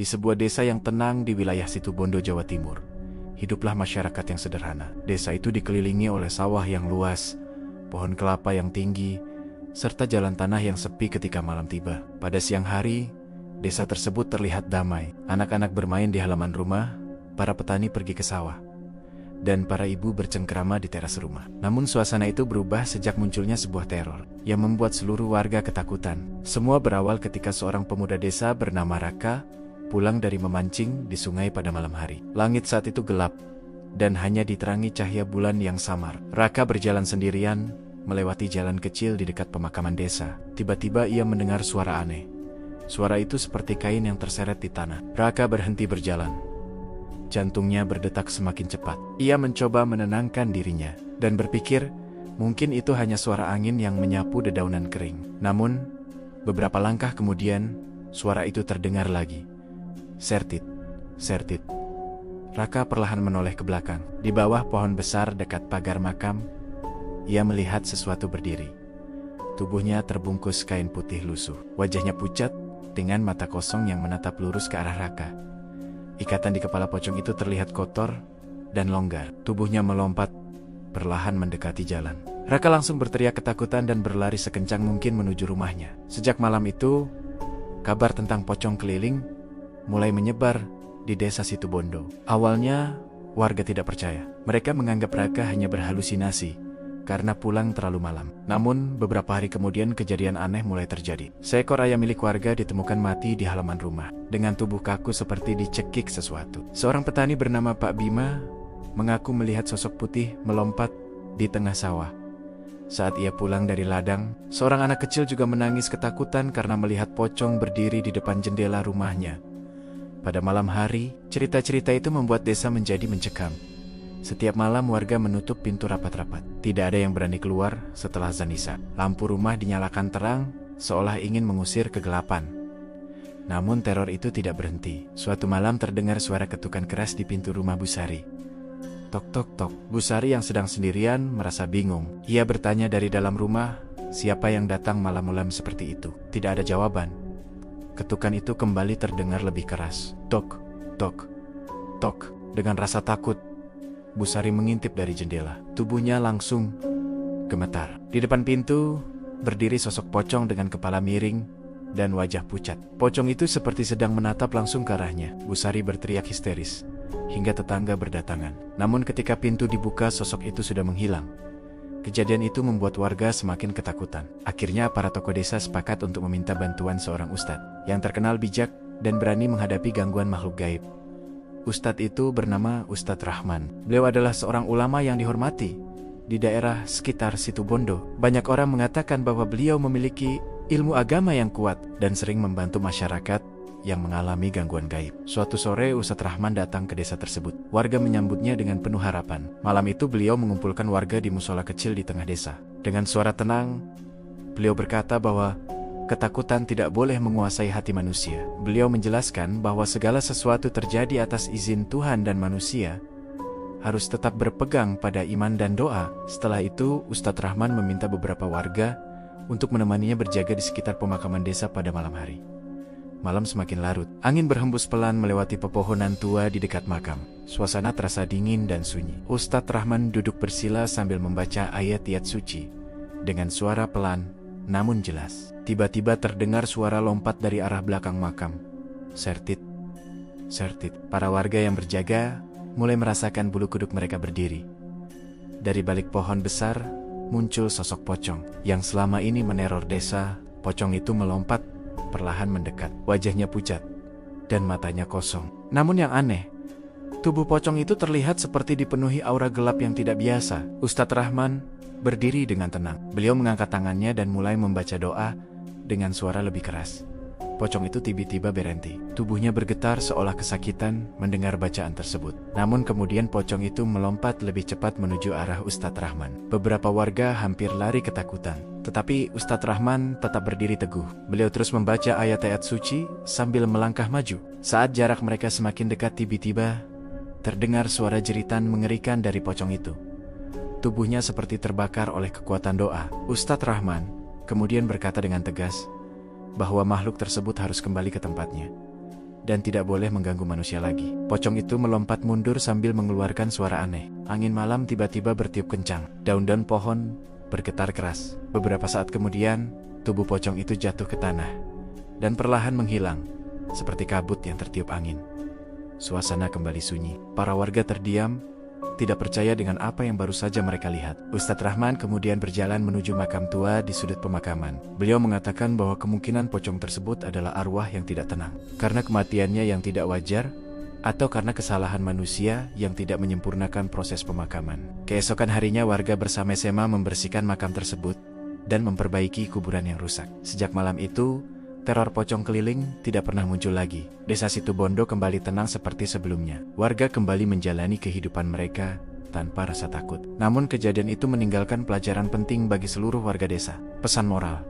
Di sebuah desa yang tenang di wilayah Situbondo, Jawa Timur, hiduplah masyarakat yang sederhana. Desa itu dikelilingi oleh sawah yang luas, pohon kelapa yang tinggi, serta jalan tanah yang sepi ketika malam tiba. Pada siang hari, desa tersebut terlihat damai. Anak-anak bermain di halaman rumah, para petani pergi ke sawah, dan para ibu bercengkrama di teras rumah. Namun suasana itu berubah sejak munculnya sebuah teror yang membuat seluruh warga ketakutan. Semua berawal ketika seorang pemuda desa bernama Raka pulang dari memancing di sungai pada malam hari. Langit saat itu gelap dan hanya diterangi cahaya bulan yang samar. Raka berjalan sendirian melewati jalan kecil di dekat pemakaman desa. Tiba-tiba ia mendengar suara aneh. Suara itu seperti kain yang terseret di tanah. Raka berhenti berjalan. Jantungnya berdetak semakin cepat. Ia mencoba menenangkan dirinya dan berpikir mungkin itu hanya suara angin yang menyapu dedaunan kering. Namun, beberapa langkah kemudian, suara itu terdengar lagi. Sertit, sertit. Raka perlahan menoleh ke belakang. Di bawah pohon besar dekat pagar makam, ia melihat sesuatu berdiri. Tubuhnya terbungkus kain putih lusuh. Wajahnya pucat dengan mata kosong yang menatap lurus ke arah Raka. Ikatan di kepala pocong itu terlihat kotor dan longgar. Tubuhnya melompat, perlahan mendekati jalan. Raka langsung berteriak ketakutan dan berlari sekencang mungkin menuju rumahnya. Sejak malam itu, kabar tentang pocong keliling mulai menyebar di desa Situbondo. Awalnya, warga tidak percaya. Mereka menganggap Raka hanya berhalusinasi karena pulang terlalu malam. Namun, beberapa hari kemudian kejadian aneh mulai terjadi. Seekor ayam milik warga ditemukan mati di halaman rumah, dengan tubuh kaku seperti dicekik sesuatu. Seorang petani bernama Pak Bima mengaku melihat sosok putih melompat di tengah sawah. Saat ia pulang dari ladang, seorang anak kecil juga menangis ketakutan karena melihat pocong berdiri di depan jendela rumahnya. Pada malam hari, cerita-cerita itu membuat desa menjadi mencekam. Setiap malam warga menutup pintu rapat-rapat. Tidak ada yang berani keluar setelah azan Isya. Lampu rumah dinyalakan terang, seolah ingin mengusir kegelapan. Namun teror itu tidak berhenti. Suatu malam terdengar suara ketukan keras di pintu rumah Bu Sari. Tok tok tok. Bu Sari yang sedang sendirian merasa bingung. Ia bertanya dari dalam rumah, siapa yang datang malam-malam seperti itu? Tidak ada jawaban. Ketukan itu kembali terdengar lebih keras. Tok, tok, tok. Dengan rasa takut, Bu Sari mengintip dari jendela. Tubuhnya langsung gemetar. Di depan pintu, berdiri sosok pocong dengan kepala miring dan wajah pucat. Pocong itu seperti sedang menatap langsung ke arahnya. Bu Sari berteriak histeris, hingga tetangga berdatangan. Namun ketika pintu dibuka, sosok itu sudah menghilang. Kejadian itu membuat warga semakin ketakutan. Akhirnya para tokoh desa sepakat untuk meminta bantuan seorang ustadz yang terkenal bijak dan berani menghadapi gangguan makhluk gaib. Ustadz itu bernama Ustadz Rahman. Beliau adalah seorang ulama yang dihormati di daerah sekitar Situbondo. Banyak orang mengatakan bahwa beliau memiliki ilmu agama yang kuat dan sering membantu masyarakat yang mengalami gangguan gaib. Suatu sore Ustadz Rahman datang ke desa tersebut. Warga menyambutnya dengan penuh harapan. Malam itu beliau mengumpulkan warga di musola kecil di tengah desa. Dengan suara tenang, beliau berkata bahwa ketakutan tidak boleh menguasai hati manusia. Beliau menjelaskan bahwa segala sesuatu terjadi atas izin Tuhan dan manusia harus tetap berpegang pada iman dan doa. Setelah itu, Ustadz Rahman meminta beberapa warga untuk menemaninya berjaga di sekitar pemakaman desa pada malam hari. Malam semakin larut. Angin berhembus pelan melewati pepohonan tua di dekat makam. Suasana terasa dingin dan sunyi. Ustadz Rahman duduk bersila sambil membaca ayat-ayat suci dengan suara pelan namun jelas. Tiba-tiba terdengar suara lompat dari arah belakang makam. Sertit, sertit. Para warga yang berjaga mulai merasakan bulu kuduk mereka berdiri. Dari balik pohon besar muncul sosok pocong yang selama ini meneror desa. Pocong itu melompat, perlahan mendekat. Wajahnya pucat dan matanya kosong. Namun yang aneh, tubuh pocong itu terlihat seperti dipenuhi aura gelap yang tidak biasa. Ustadz Rahman berdiri dengan tenang. Beliau mengangkat tangannya dan mulai membaca doa dengan suara lebih keras. Pocong itu tiba-tiba berhenti. Tubuhnya bergetar seolah kesakitan mendengar bacaan tersebut. Namun kemudian pocong itu melompat lebih cepat menuju arah Ustadz Rahman. Beberapa warga hampir lari ketakutan. Tetapi Ustadz Rahman tetap berdiri teguh. Beliau terus membaca ayat-ayat suci sambil melangkah maju. Saat jarak mereka semakin dekat, tiba-tiba terdengar suara jeritan mengerikan dari pocong itu. Tubuhnya seperti terbakar oleh kekuatan doa. Ustadz Rahman kemudian berkata dengan tegas bahwa makhluk tersebut harus kembali ke tempatnya. dan tidak boleh mengganggu manusia lagi. Pocong itu melompat mundur sambil mengeluarkan suara aneh. Angin malam tiba-tiba bertiup kencang. Daun-daun pohon bergetar keras. Beberapa saat kemudian, tubuh pocong itu jatuh ke tanah dan perlahan menghilang, seperti kabut yang tertiup angin. Suasana kembali sunyi. Para warga terdiam, tidak percaya dengan apa yang baru saja mereka lihat. Ustadz Rahman kemudian berjalan menuju makam tua di sudut pemakaman. Beliau mengatakan bahwa kemungkinan pocong tersebut adalah arwah yang tidak tenang, karena kematiannya yang tidak wajar, atau karena kesalahan manusia yang tidak menyempurnakan proses pemakaman. Keesokan harinya warga bersama-sama membersihkan makam tersebut dan memperbaiki kuburan yang rusak. Sejak malam itu, teror pocong keliling tidak pernah muncul lagi. Desa Situbondo kembali tenang seperti sebelumnya. Warga kembali menjalani kehidupan mereka tanpa rasa takut. Namun kejadian itu meninggalkan pelajaran penting bagi seluruh warga desa. Pesan moral.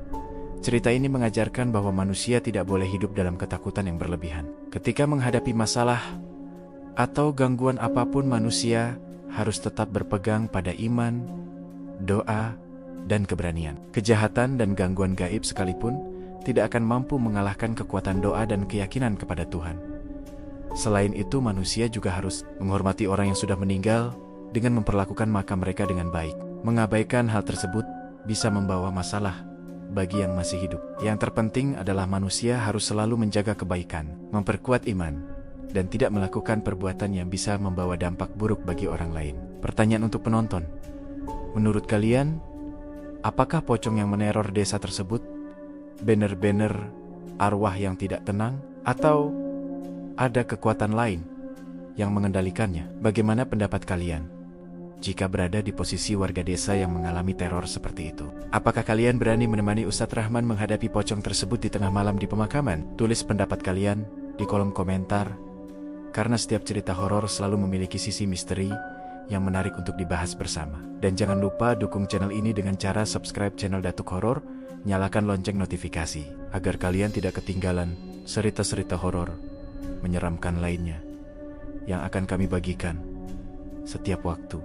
Cerita ini mengajarkan bahwa manusia tidak boleh hidup dalam ketakutan yang berlebihan. Ketika menghadapi masalah atau gangguan apapun, manusia harus tetap berpegang pada iman, doa, dan keberanian. Kejahatan dan gangguan gaib sekalipun tidak akan mampu mengalahkan kekuatan doa dan keyakinan kepada Tuhan. Selain itu, manusia juga harus menghormati orang yang sudah meninggal dengan memperlakukan makam mereka dengan baik. Mengabaikan hal tersebut bisa membawa masalah bagi yang masih hidup. Yang terpenting adalah manusia harus selalu menjaga kebaikan, memperkuat iman, dan tidak melakukan perbuatan yang bisa membawa dampak buruk bagi orang lain. Pertanyaan untuk penonton. Menurut kalian, apakah pocong yang meneror desa tersebut benar-benar arwah yang tidak tenang, atau ada kekuatan lain yang mengendalikannya? Bagaimana pendapat kalian jika berada di posisi warga desa yang mengalami teror seperti itu? Apakah kalian berani menemani Ustadz Rahman menghadapi pocong tersebut di tengah malam di pemakaman? Tulis pendapat kalian di kolom komentar, karena setiap cerita horor selalu memiliki sisi misteri yang menarik untuk dibahas bersama. Dan jangan lupa dukung channel ini dengan cara subscribe channel Datuk Horor, nyalakan lonceng notifikasi, agar kalian tidak ketinggalan cerita-cerita horor menyeramkan lainnya yang akan kami bagikan setiap waktu.